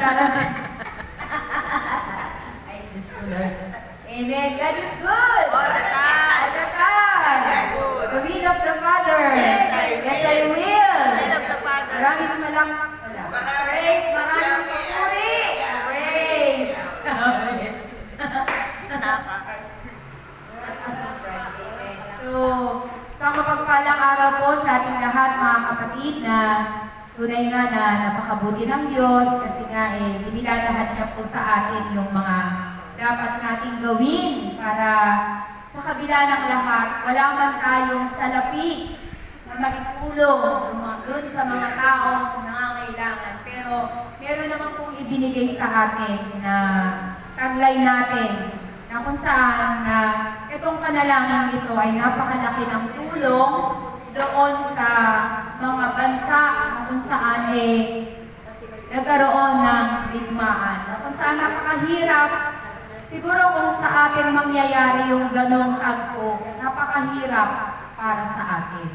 darating. Ay, Diyos ko, Lord. Amen. God is good. All the time. All the time. Good. The will of the Father. Yes, I will. Yes, I will. Will of the Father. Maraming praise, maraming papuri. Praise. Amen. So, sa mapagpalang araw po sa ating lahat, mga kapatid, na tunay nga na napakabuti ng Diyos kasi nga inilalahat niya po sa atin yung mga dapat nating gawin para sa kabila ng lahat, wala man tayong salapi na makitulong doon sa mga taong nangangailangan. Pero meron naman pong ibinigay sa atin na taglay natin na kung saan na itong panalangin ito ay napakalaki ng tulong doon sa mga bansa na kung saan nagkaroon ng digmaan. Na kung saan napakahirap, siguro kung sa atin mangyayari yung ganong tagpo, napakahirap para sa atin.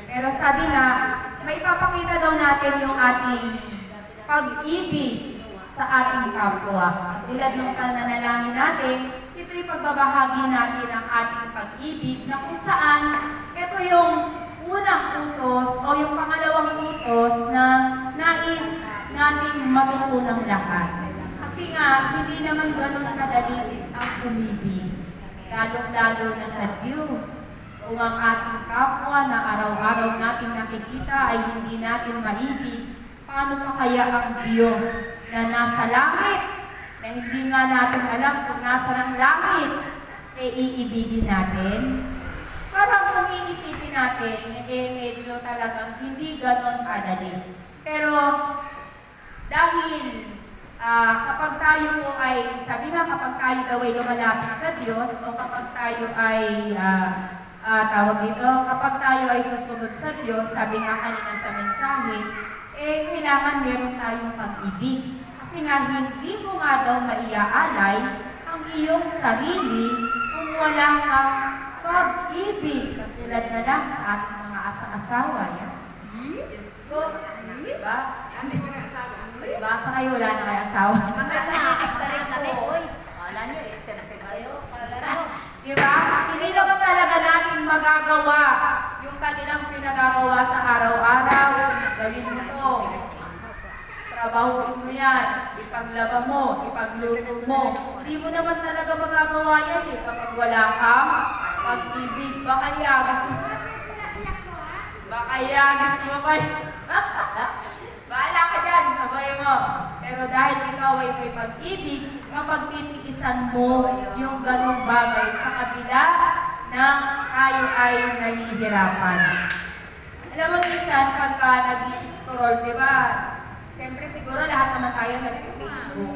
Pero sabi nga, may ipapakita daw natin yung ating pag-ibig sa ating kapwa. At tulad ng pananalangin natin, ito'y pagbabahagi natin ang ating pag-ibig na kung saan ito yung unang utos o yung pangalawang utos na nais nating matutunang lahat. Kasi nga, hindi naman ganun kadali ang umibig. Lalong-lalo na sa Diyos. Kung ang ating kapwa na araw-araw nating nakikita ay hindi natin maibig, paano pa kaya ang Diyos na nasa langit, na hindi nga natin alam kung nasa ng langit, iibigin natin? Parang kung iisipin natin, medyo talagang hindi ganon kadali. Pero dahil kapag tayo po ay, sabi nga kapag tayo daw ay lumalapit sa Diyos o kapag tayo ay tawag dito, kapag tayo ay susunod sa Diyos, sabi nga kanina sa mensahe, kailangan meron tayong pag-ibig. Kasi nga, hindi mo nga daw maiaalay ang iyong sarili kung wala kang pag-ibig. Katulad na lang sa ating mga asa-asawa. Yan. Diyos ko. Diba? Diba? Sa kayo, wala na kayo asawa. Diba? Hindi naman talaga natin magagawa yung kanilang pinagagawa sa araw-araw. Gawin mo to. Trabahuin mo yan. Ipaglaba mo. Ipagluto mo. Hindi mo naman talaga magagawa yan kapag wala kang pag-ibig. Baka yagis mo. Baka yagis mo ba? Bahala ka dyan. Sabay mo. Pero dahil ikaw ay may pag-ibig, mapagtitiisan mo yung ganong bagay sa kabila ng tayo ay nahihirapan. Alam mo minsan, pagka nag-i-scroll, di ba? Siyempre siguro lahat naman tayo nag-Facebook.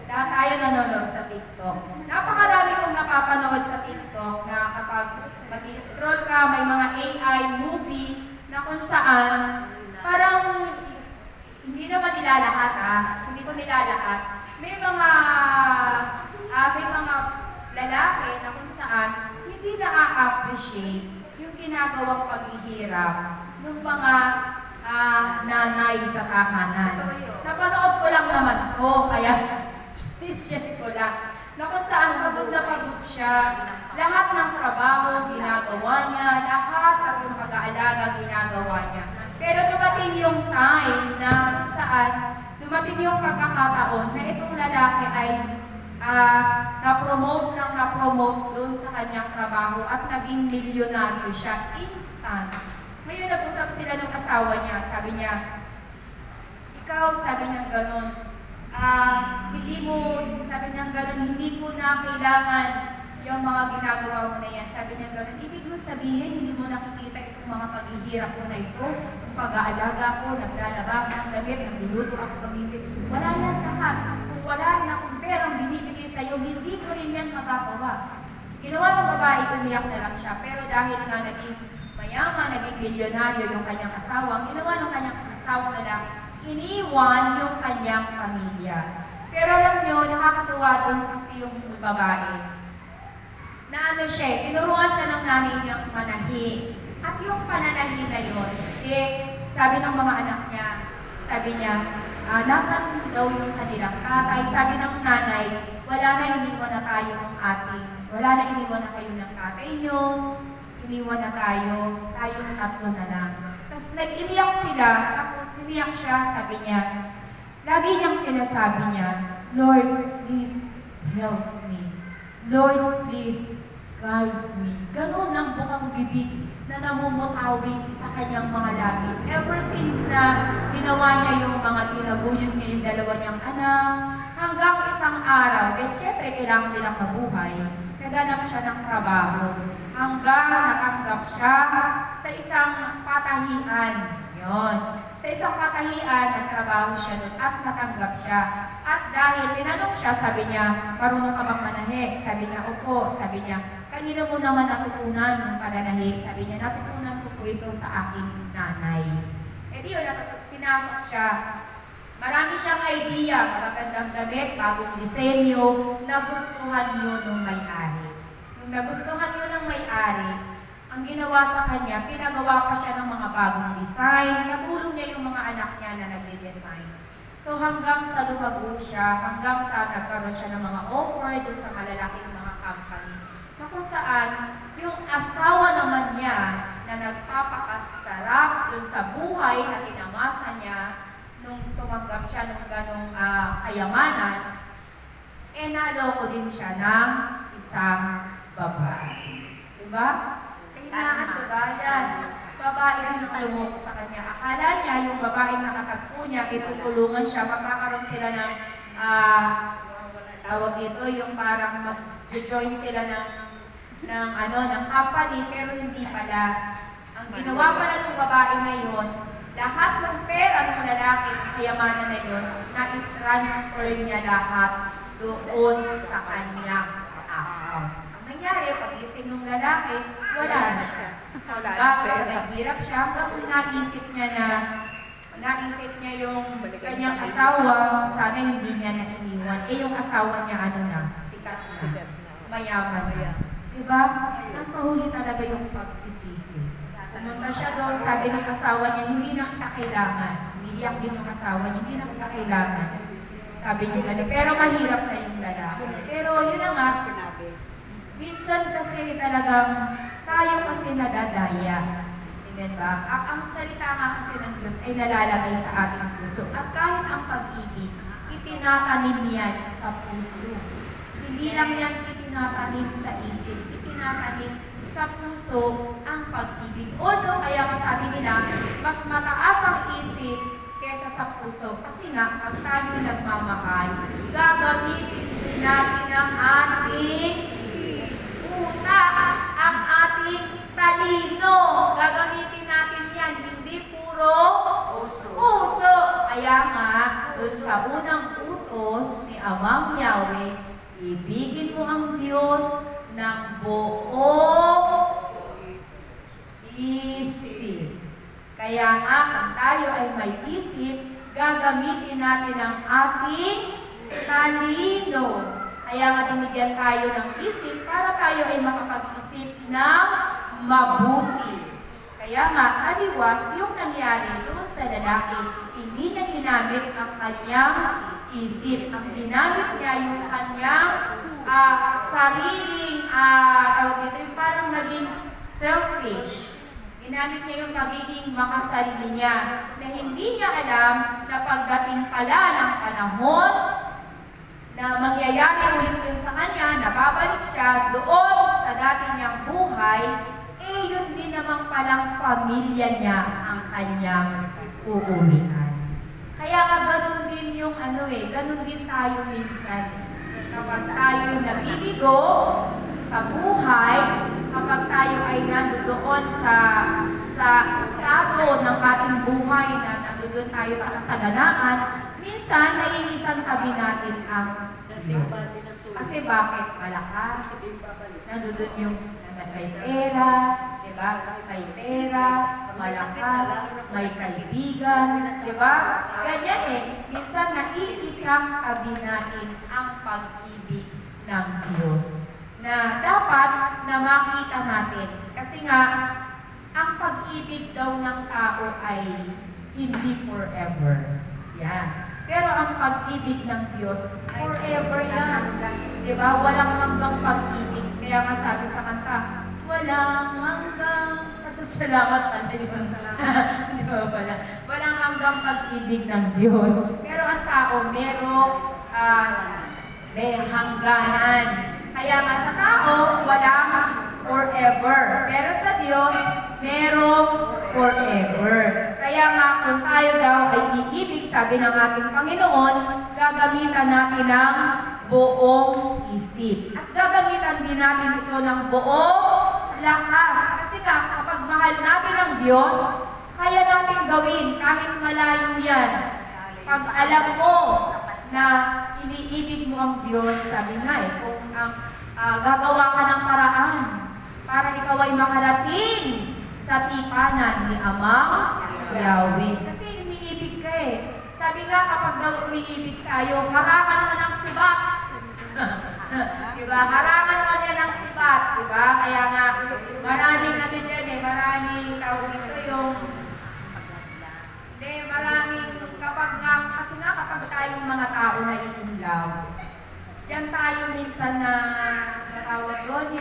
Lahat tayo nanonood sa TikTok. Napakarami kong napapanood sa TikTok na kapag mag-i-scroll ka, may mga AI movie na kung saan parang hindi naman nilalahat hindi ko nilalahat. May mga lalaki na kung saan hindi na-appreciate yung ginagawang paghihirap ng mga nanay sa tahanan. Napanood ko lang naman to, kaya share ko lang. Na kung saan pagod na pagod siya, lahat ng trabaho ginagawa niya, lahat at yung pag-aalaga ginagawa niya. Pero dumating yung time na saan, dumating yung pagkakataon na itong lalaki ay na-promote doon sa kanyang trabaho at naging milyonaryo siya. Instant. Ngayon nag-usap sila ng asawa niya. Sabi niya, ikaw, sabi niya gano'n, hindi ko na kailangan yung mga ginagawa mo na yan. Sabi niya gano'n, ibig mo sabihin, hindi mo nakikita itong mga paghihirap ko na ito, yung pag-aalaga ko, naglalaba ko ng damit, nagluluto ako pag-isip. Wala yan lahat. Kung wala rin akong perang binibigay sa'yo, hindi ko rin yan magagawa. Ginawa ng babae, umiyak na lang siya. Pero dahil nga naging mayaman, naging milyonaryo yung kanyang asawa, ginawa ng kanyang asawa na lang, iniwan yung kanyang pamilya. Pero alam nyo, nakakatuwa doon kasi yung babae. Na tinuruan siya ng nanay niyang manahi. At yung pananahi na yun, sabi ng mga anak niya, sabi niya, nasan daw yung kanilang tatay. Sabi ng nanay, wala na iniwan na tayo ng wala na iniwan na kayo ng tatay nyo, iniwan na tayong tatlo na lang. Tapos nag-iiyak sila, tapos umiyak siya, sabi niya, lagi niyang sinasabi niya, Lord, please help me. Lord, please guide me. Ganun ang bukang bibig na namumutawi sa kanyang mga lagi. Ever since na ginawa niya yung mga tinaguyod niya yung dalawa niyang anak, hanggang isang araw, dahil syempre kailangan nilang mabuhay, naghanap siya ng trabaho. Hanggang natanggap siya sa isang patahian. Yon. Sa isang patahian, nagtrabaho siya doon at natanggap siya. At dahil tinanong siya, sabi niya, marunong ka bang manahe? Sabi niya, opo. Sabi niya, kanino mo naman natutunan yung pananahe? Sabi niya, natutunan ko po ito sa aking nanay. Eh di yun, pinasok siya. Marami siyang idea, magagandang damit, bagong disenyo, nagustuhan yun ng may-ari. Nung nagustuhan yun ng may-ari, ang ginawa sa kanya, pinagawa pa siya ng mga bagong design, natulong niya yung mga anak niya na nagde-design. So hanggang sa lumago siya, hanggang sa nagkaroon siya ng mga offer doon sa malalaking mga company, na kung saan yung asawa naman niya na nagpapakasarap doon sa buhay na tinamasa niya nung tumanggap siya ng ganong kayamanan, naloko din siya ng isang babae. Diba? Kailangan, diba? Yan. Babae din lumoko sa kanya. Akala niya, yung babaeng nakatagpo niya, itutulungan siya, magkakaroon sila ng, tawag dito, yung parang mag-join sila ng company, pero hindi pala. Ang ginawa pala ng babae na yun, lahat ng pera ng lalaki, kayamanan na yun, na-transfer niya lahat doon sa kanyang account. Ang nangyari, pag-isip ng lalaki, wala na siya. Hanggang sa naghirap siya, hanggang naisip niya yung kanyang asawa, sana hindi niya na-iniwan. Eh yung asawa niya, sikat na, mayaman na. Diba? Nasa huli talaga yung pagsisisi. Pumunta siya doon, sabi ng asawa niya, hindi na kita kailangan. Umiiyak din yung asawa niya, hindi na kita kailangan. Sabi niya gano'n, pero mahirap na yung lalaki. Pero yun na nga, minsan kasi talagang tayo kasi nadadaya. Amen ba? Ang salita nga kasi ng Diyos ay nalalagay sa ating puso. At kahit ang pag-ibig, itinatanim yan sa puso. Hindi lang yan itinatanim sa isip, itinatanim sa puso ang pag-ibig. Although, kaya masabi nila, mas mataas ang isip kesa sa puso. Kasi nga, pag tayo nagmamahal, gagamitin din natin ang ating utak, ang ating talino. Gagamitin natin yan, hindi puro puso. Kaya nga, doon sa unang utos ni Amang Yahweh, ibigin mo ang Diyos ng buong isip. Kaya nga, kung tayo ay may isip, gagamitin natin ang ating talino. Kaya nga binigyan tayo ng isip para tayo ay makapag-isip ng mabuti. Kaya nga, aliwas yung nangyari doon sa lalaki, hindi niya ginamit ang kanyang isip. Ang ginamit niya yung kanyang sariling, tawag dito, yung parang naging selfish. Ginamit niya yung pagiging makasarili niya na hindi niya alam na pagdating pala ng panahon na mangyayari ulit yun sa kanya, nababalik siya doon sa dati niyang buhay, yun din naman palang pamilya niya ang kanyang uuwian. Kaya nga ganun din yung ganun din tayo minsan. Kapag tayo nabibigo sa buhay, kapag tayo ay nandoon sa estado ng ating buhay na nandoon tayo sa kasaganaan, minsan naiisang tabi natin ang Diyos. Kasi bakit? Malakas. Nandoon yung may pera, diba? May pera, malakas, may kaibigan, diba? Ganyan minsan naiisang tabi natin ang pag-ibig ng Diyos na dapat na makita natin. Kasi nga, ang pag-ibig daw ng tao ay hindi forever. Yan. Pero ang pag-ibig ng Diyos, forever yan. Diba? Walang hanggang pag-ibig. Kaya nga sabi sa kanta, walang hanggang pasasalamat na yun. Di ba pala? Walang hanggang pag-ibig ng Diyos. Pero ang tao, may hangganan. Kaya nga sa tao, walang forever. Pero sa Diyos, merong forever. Kaya nga kung tayo daw ay iibig, sabi ng ating Panginoon, gagamitan natin ng buong isip. At gagamitan din natin ito ng buong lakas. Kasi nga, kapag mahal natin ang Diyos, kaya natin gawin kahit malayo yan. Pag alam mo na iniibig mo ang Diyos, sabi nga kung gagawa ka ng paraan para ikaw ay makarating sa tipanan ni Amang Yahweh. Kasi iniibig ka Sabi nga, kapag daw umiibig tayo, harangan mo ng sibat. Diba? Harangan mo niya ng sibat. Diba? Kaya nga, maraming maraming tawag dito maraming kasi nga kapag tayong mga tao na iinlaw, diyan tayo minsan na natawag doon,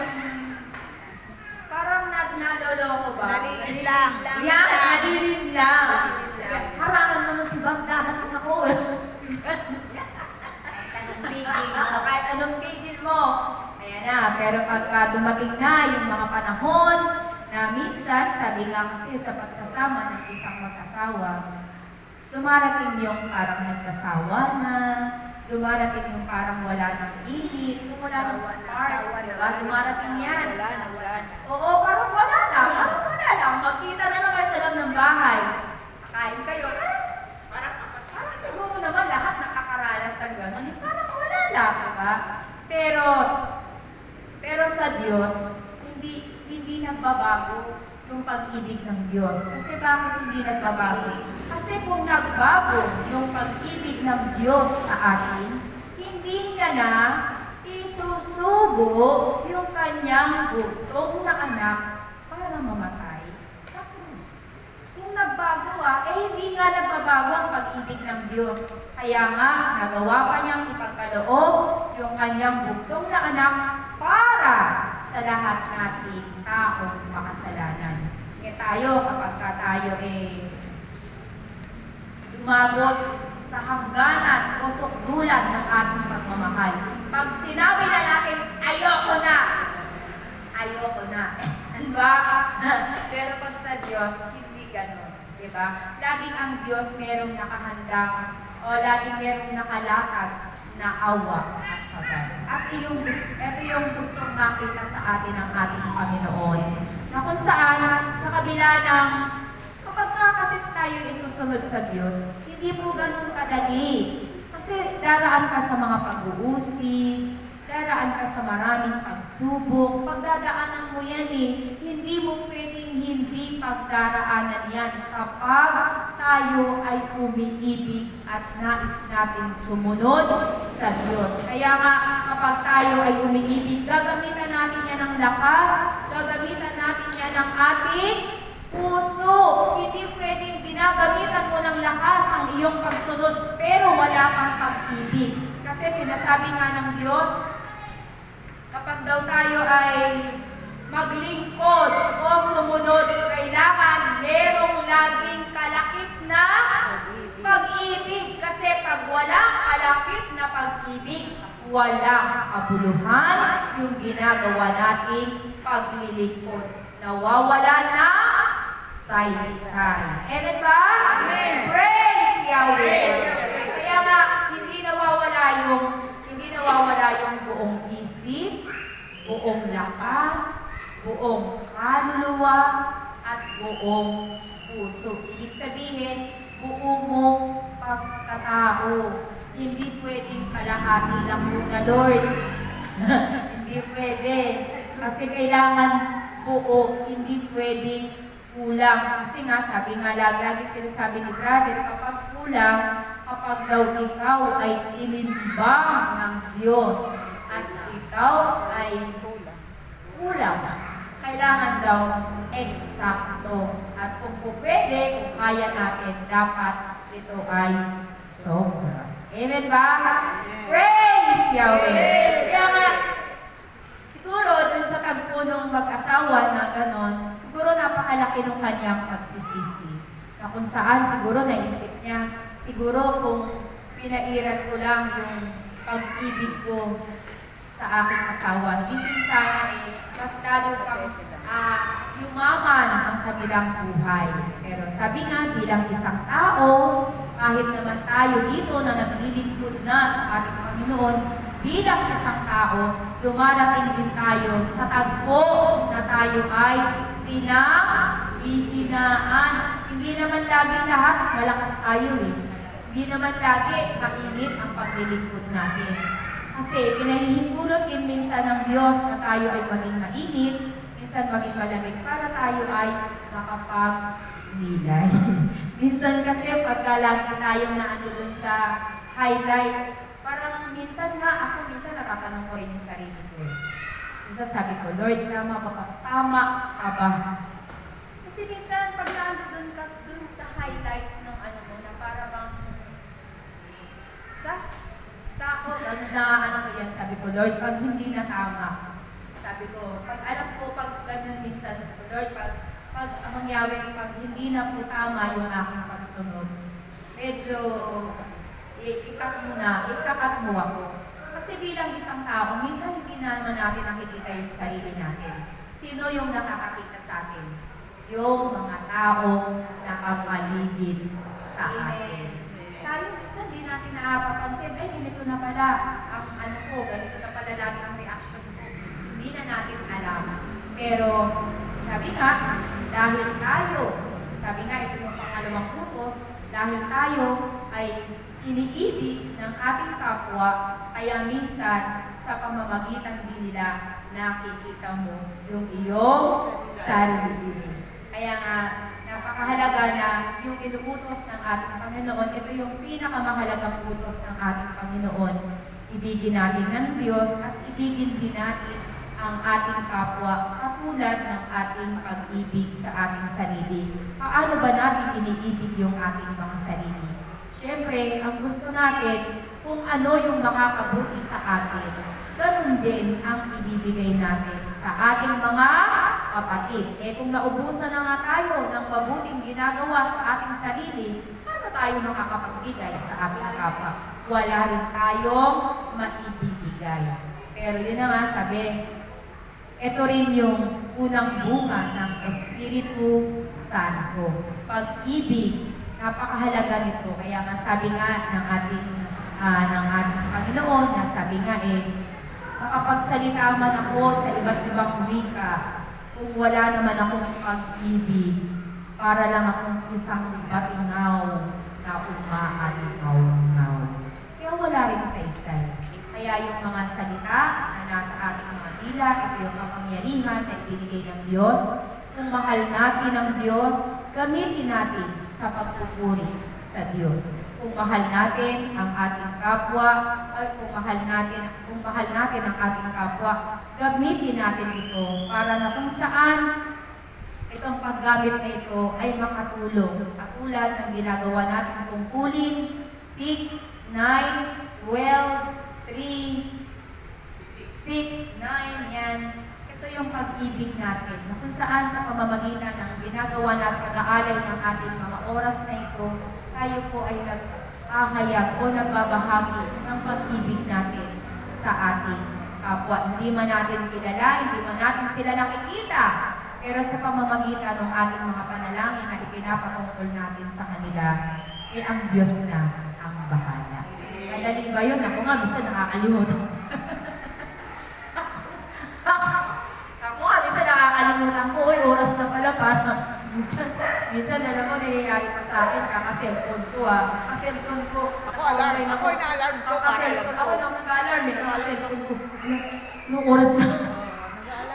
parang naloloko ba? Naririn lang. Yan, naririn lang. Harangan mo ng sibang dadating ako. Kahit anong pigil mo. Ayan na, pero pagka dumating na yung mga panahon na minsan, sabi nga kasi sa pagsasama ng isang mag-asawa, dumarating yung parang nagsasawa na, dumarating yung parang wala ng init, wala ng spark, diba? Dumarating yan. Oo, parang wala lang. Magkita na lang kayo sa loob ng bahay. Kain kayo. Parang siguro naman lahat nakakaranas ng gano'n. Parang wala lang, diba? Pero sa Diyos, hindi nagbabago yung pag-ibig ng Diyos. Kasi bakit hindi nagbabago? Kasi kung nagbago yung pag-ibig ng Diyos sa atin, hindi niya na isusubo yung kanyang bugtong na anak para mamatay sa krus. Kung nagbago hindi nga nagbabago ang pag-ibig ng Diyos. Kaya nga, nagawa pa niyang ipagkaloob yung kanyang bugtong na anak para sa lahat nating taong makasalanan. Tayo, kapag tayo umabot sa hangganan o sukdulan ng ating pagmamahal. Pag sinabi na natin, ayoko na. Diba? Pero pag sa Diyos, hindi ganun. Diba? Laging ang Diyos merong nakahandang o laging merong nakalatag na awa at kabal. At ito yung gustong makita sa atin ng ating Panginoon. Na kung saan, sa kabila ng, kapag nga kasi tayo isusunod sa Diyos, hindi po ganun kadali. Kasi daraan ka sa mga pag-uusig, daraan ka sa maraming pagsubok, pagdadaanan mo yan hindi mo pwedeng hindi pagdaraanan yan kapag tayo ay umiibig at nais natin sumunod sa Diyos. Kaya nga, kapag tayo ay umiibig, gagamitan natin yan ng lakas, gagamitan natin yan ng ating puso. Hindi pwedeng ginagamitan mo ng lakas ang iyong pagsunod, pero wala kang pag-ibig. Kasi sinasabi nga ng Diyos, kapag daw tayo ay maglingkod o sumunod, kailangan merong laging kalakip na pag-ibig. Kasi pag walang kalakip na pag-ibig, walang kabuluhan yung ginagawa nating paglilingkod. Nawawala na saysay. Amen ba? Amen. Praise Yahweh! Kaya nga, hindi nawawala yung buong isip, buong lakas, buong kaluluwa, at buong puso. Ibig sabihin, buong mong pagkatao. Hindi pwedeng kalahati lang muna, Lord. Hindi pwede. Kasi kailangan buo, hindi pwedeng kulang. Kasi nga, sabi nga lagi sinasabi ni brother, kapag kulang, kapag daw ikaw ay tinimbang ng Diyos at ikaw ay kulang, kailangan daw eksakto. At kung pwede, kung kaya natin, dapat ito ay sobra. Amen ba? Praise Yahweh! Kaya nga, siguro dun sa tagpo ng mag-asawa na ganon, siguro napakalaki ng kanyang pagsisisi. Na kung saan siguro naisip niya, siguro kung pinairan ko lang yung pag-ibig ko sa aking asawa, gising sana mas lalo pang yumaman ang kanilang buhay. Pero sabi nga, bilang isang tao, kahit naman tayo dito na naglilingkod na sa ating Panginoon, bilang isang tao, dumarating din tayo sa tagpo na tayo ay pinahihinaan. Hindi naman lagi lahat malakas tayo Hindi naman lagi mainit ang paglilingkod natin. Kasi pinahihintulot din minsan ng Diyos na tayo ay maging mainit, minsan maging malamig para tayo ay makapaglilay. Minsan kasi pagka lagi tayong naano dun sa highlights, parang minsan minsan natatanong ko rin yung sarili ko Minsan sabi ko, Lord, tama ka ba? Kasi minsan pag naano dun sa highlights ng ano mo, na para bang ano ko yan, sabi ko, Lord, pag hindi na tama, sabi ko, pag alam ko, pag ganun minsan, Lord, pag mangyari, pag hindi na po tama yung aking pagsunod, medyo ikakat mo ako. Kasi bilang isang tao, minsan hindi naman natin nakikita yung sarili natin. Sino yung nakakakita sa atin? Yung mga taong nakapaligid sa atin. Tayo minsan di natin naapapansin, ay ganito na pala ang ano ko, ganito na pala lagi ang reaction ko. Hindi na natin alam. Pero sabi nga, dahil tayo, sabi nga ito yung pangalawang utos, dahil tayo ay iniibig ng ating kapwa, kaya minsan sa pamamagitan din nila nakikita mo yung iyong sarili. Kaya nga, napakahalaga na yung inuutos ng ating Panginoon, ito yung pinakamahalagang utos ng ating Panginoon. Ibigin natin ng Diyos at ibigin din natin ang ating kapwa katulad ng ating pag-ibig sa ating sarili. Paano ba natin iniibig yung ating mga sarili? Siyempre, ang gusto natin kung ano yung makakabuti sa atin. Ganun din ang ibibigay natin sa ating mga kapatid. Kung naubusan na nga tayo ng mabuting ginagawa sa ating sarili, paano tayo makakapagbigay sa ating kapwa? Wala rin tayong maibibigay. Pero yun na nga, sabi, ito rin yung unang bunga ng Espiritu Santo. Pag-ibig, napakahalaga nito. Kaya nga sabi nga ng ating Panginoon, na sabi nga makapagsalita man ako sa iba't ibang wika, kung wala naman akong pag-ibig, para lang akong isang batingaw na umaalingaw-ngaw. Kaya wala rin saysay. Kaya yung mga salita na nasa ating mga dila, ito yung kapangyarihan na ibinigay ng Diyos. Kung mahal natin ang Diyos, gamitin natin sa pagpupuri sa Diyos. Kung mahal natin ang ating kapwa, kung mahal natin ang ating kapwa, gamitin natin ito para na kung saan itong paggamit na ito ay makatulong. Katulad ng ginagawa natin tungkulin, 6, 9, 12, 3, 6, 9, yan. Ito yung pag-ibig natin, na kung saan sa pamamagitan ng ginagawa natin pag-aalay ng ating mga oras na ito, tayo po ay nag-ahayag o nagbabahagi ng pag-ibig natin sa ating kapwa. Hindi man natin kilala, hindi man natin sila nakikita, pero sa pamamagitan ng ating mga panalangin na ipinapatungkol natin sa kanila, ang Diyos na ang bahala. Madali ba yun? Ako nga, bisa nakakalimutan. Ako nga, bisa nakakalimutan ko, oras na pala pa. Minsan, alam mo, nangyayari pa sa akin, kaka-cellphone ko Kaka-cellphone ko. Ako, alarm. Ako, ina-alarm ko. Kaka-cellphone. Ako nang nag-alarm, kaka-cellphone ko. Anong oras na?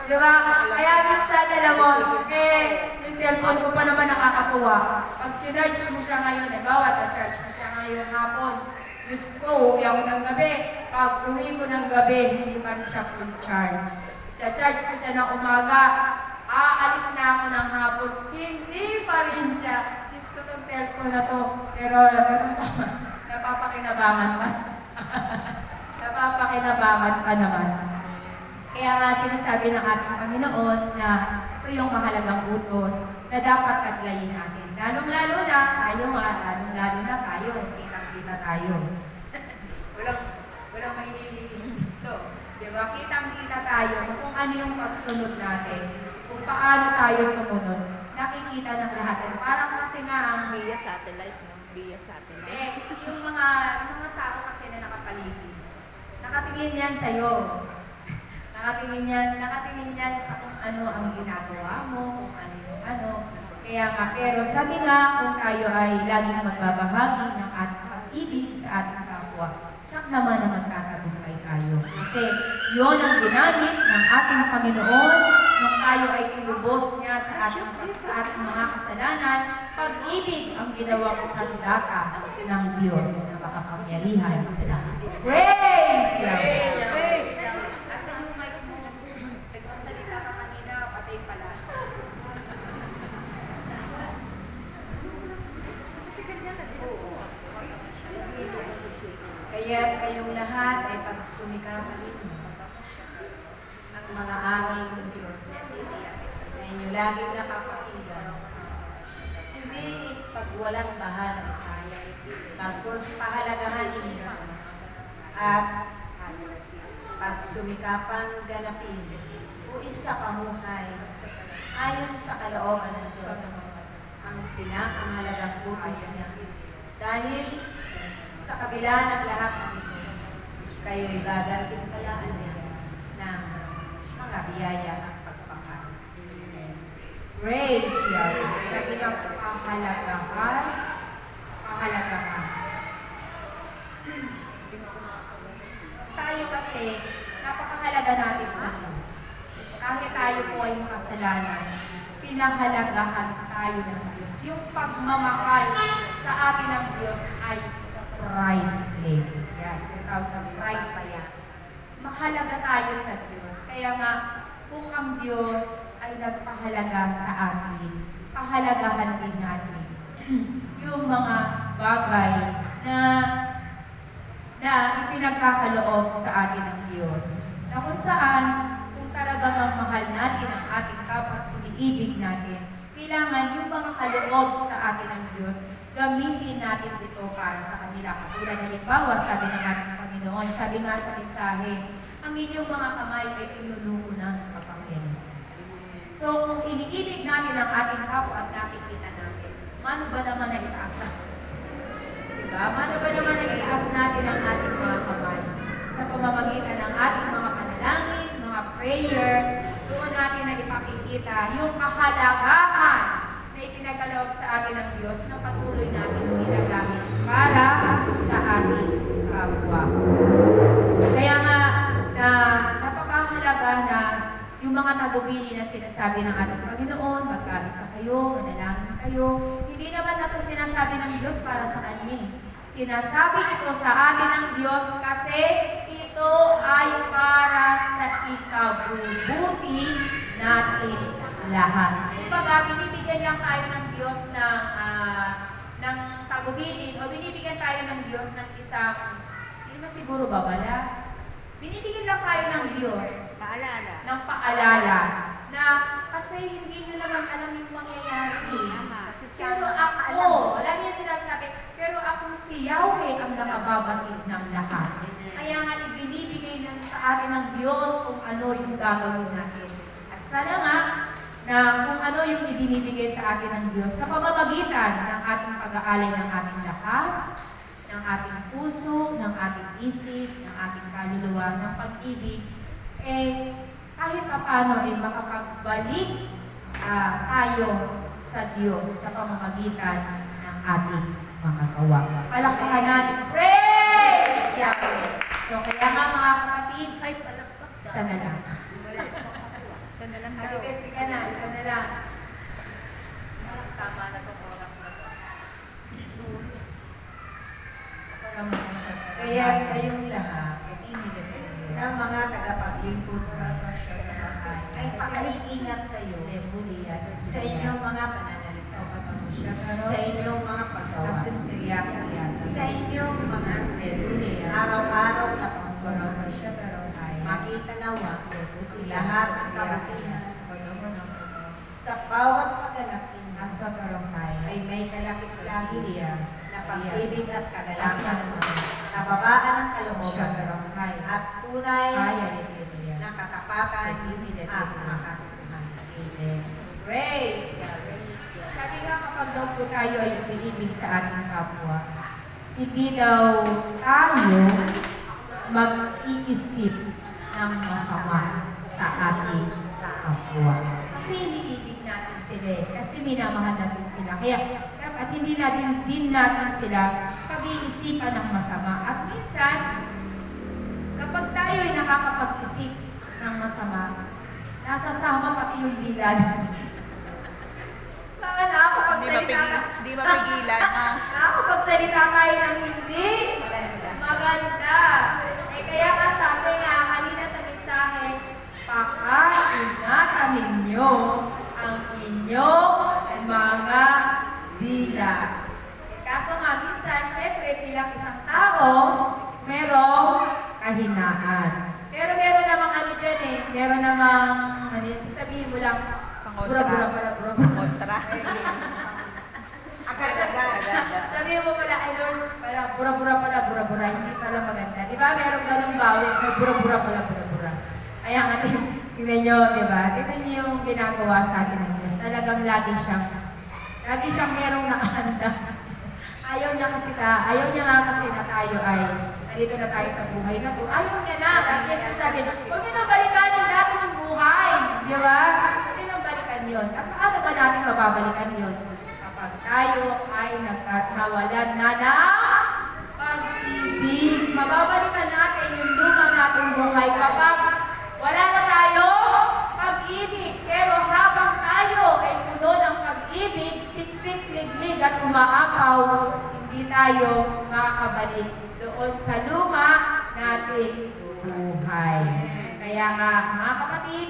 Diba? Kaya minsan, alam mo, yung cellphone ko pa naman nakakatuwa. Pag charge mo siya ngayon, charge mo siya ngayon hapon. Diyos ko, uwi ako ng gabi. Pag uwi ko ng gabi, hindi pa rin siya full charge. Charge ko siya ng umaga. Aalis na ako ng hapon, hindi pa rin siya. Diyos gusto tong cellphone na to, pero napapakinabangan pa. Napapakinabangan pa naman. Kaya nga sinasabi ng ating Panginoon na ito yung mahalagang utos na dapat taglayin natin. Lalong-lalo na tayo nga, lalong-lalo na tayo, kitang-kita tayo. walang mahihilihin dito. Diba? Kitang-kita tayo kung ano yung pagsunod natin, kung paano tayo sumunod, nakikita ng lahat. Parang kasi nga ang Via satellite, no? Via satellite. yung mga tao kasi na nakapaligid, nakatingin yan sa'yo. Nakatingin yan sa kung ano ang ginagawa mo, kung ano yung ano. Kaya nga, pero sabi nga, kung tayo ay laging magbabahagi ng ating pag-ibig sa ating kapwa, tsak naman na magtatagumpay tayo. Kasi yun ang ginamit ng ating Panginoon nung tayo ay tinubos niya sa ating mga kasalanan. Pag-ibig ang ginawang sandata ng Diyos na makapangyarihan sa lahat. Praise Yahweh! Kaya't kayong lahat ay pagsumikapan ninyo ang mga aral ng Diyos na inyo laging napapakinggan. Hindi ipagwalang bahala, bagkus pahalagahan ninyo at pagsumikapan ganapin o isa pamuhay ayon sa kalooban ng Diyos ang pinakamahalagang utos niya. Dahil sa kabila ng lahat ng ito, kayo'y gagantimpalaan niya ng mga biyaya at pagpapal. Praise Yahweh. Sabi ng pahalagahan. Tayo kasi, napakahalaga natin sa Diyos. Kahit tayo po ay makasalanan, pinahalagahan tayo ng Diyos. Yung pagmamahal sa atin ng Diyos ay priceless. Yan, tinatawag na priceless. Mahalaga tayo sa Diyos. Kaya nga, kung ang Diyos ay nagpahalaga sa atin, pahalagahan din natin yung mga bagay na ipinagkakaloob sa atin ng Diyos. Na kung saan, kung talagang ang mahal natin ang ating kapwa at iniibig natin, kailangan yung mga kaloob sa atin ng Diyos, gamitin natin ito para sa kanila. Katulad halimbawa, sabi ng ating Panginoon, sabi nga sa mensahe, ang inyong mga kamay ay pinuno ng kapangyarihan. So, kung iniibig natin ang ating kapwa at nakikita natin, mano ba naman na itaas natin? Diba? Mano ba naman na itaas natin ang ating mga kamay? Sa pamamagitan ng ating mga panalangin, mga prayer, doon natin na ipakikita yung kahalagahan na ipinagaloob sa atin ng Diyos na patuloy natin ginagamit para sa ating kapwa. Kaya nga, napakahalaga na yung mga tagubili na sinasabi ng ating Panginoon, magkaisa kayo, manalangin kayo, hindi naman na ito sinasabi ng Diyos para sa Kanya. Sinasabi ito sa atin ng Diyos kasi ito ay para sa ikabubuti natin lahat. Kumbaga, binibigyan lang tayo ng Diyos ng tagubilin o binibigyan tayo ng Diyos ng isang, hindi naman siguro babala, binibigyan lang tayo ng Diyos ng paalala na kasi hindi nyo naman alam yung mangyayari. Pero ako, wala niya sinasabi, pero ako si Yahweh ang nakababatid ng lahat. Kaya nga ibinibigay na sa atin ng Diyos kung ano yung gagawin natin. At sana nga, na kung ano yung ibinibigay sa atin ng Diyos sa pamamagitan ng ating pag-aalay ng ating lakas, ng ating puso, ng ating isip, ng ating kaluluwa, ng pag-ibig, kahit paano makapagbalik tayo sa Diyos sa pamamagitan ng ating mga gawa. Palakpakan natin. Praise Yahweh! So, kaya nga mga kapatid, sana lang. Sana lang Ate daw. Tess, ka na, isa na lang. Tama na itong oras na ito. Kaya kayong lahat na mga tagapaglingkod ay pakiingat kayo sa inyong mga pananalita. sa inyong mga paggawa, sa inyong mga araw-araw na paggawa, makita nawa lahat ng kabutihan sa bawat pagganap ninyo ay may kalakip-lakip na pag-ibig at kagalakan, kababaan ng kalooban, at tunay na katapatan at makatotohanan. Amen. Praise God. Sabi nga kapag daw po tayo ay umiibig sa ating kapwa, hindi daw tayo mag-iisip ng masama sa ating kapwa. Kasi iniibig natin sila kasi minamahal natin sila. Kaya dapat hindi natin sila pag-iisipan ng masama. At minsan, kapag tayo ay nakakapag-isip ng masama, nasasama pati yung dila natin. Baka Di mapigilan, no? nakakapagsalita tayo ng hindi maganda. Kaya nga sabi nga kanina sa mensahe, pakaingatan ninyo ang inyong mga dila. Kaso nga minsan, syempre bilang isang tao, merong kahinaan. Pero meron namang ano dyan meron namang, sasabihin mo lang, bura-bura pala, bura-bura. Kontra. Sabihin mo pala, ay Lord, pala, bura-bura pala, bura-bura, hindi pala maganda. Di ba, merong ganong bawi, may bura-bura pala, bura-bura. Kaya nga, tingnan nyo, di ba? Tingnan nyo yung ginagawa sa atin ng Diyos. Talagang lagi siyang merong nakahanda. Ayaw niya nga kasi na tayo ay, nandito na tayo sa buhay na to. Ayaw niya na. Lagi niya sinasabi, huwag niyo nang balikan yung dati ng buhay. Di ba? Huwag niyo nang balikan yun. At paano ba natin mababalikan yun? Kapag tayo ay nagkawalan na ng pag-ibig. Mababalikan natin yung luma nating buhay kapag wala na tayo pag-ibig. Pero habang tayo ay puno ng pag-ibig, siksik, liglig at umaapaw, hindi tayo makakabalik doon sa luma nating buhay. Kaya nga, mga kapatid,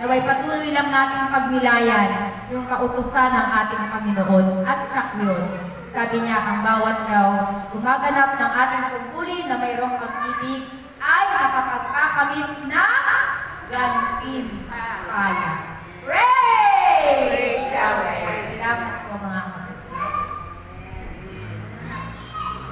naway patuloy lang nating pagnilayan yung kautusan ng ating Panginoon at tsak yun. Sabi niya, ang bawat daw gumaganap ng ating tungkulin na mayroong pag-ibig ay nakapagkakamit ng gantimpala. Praise!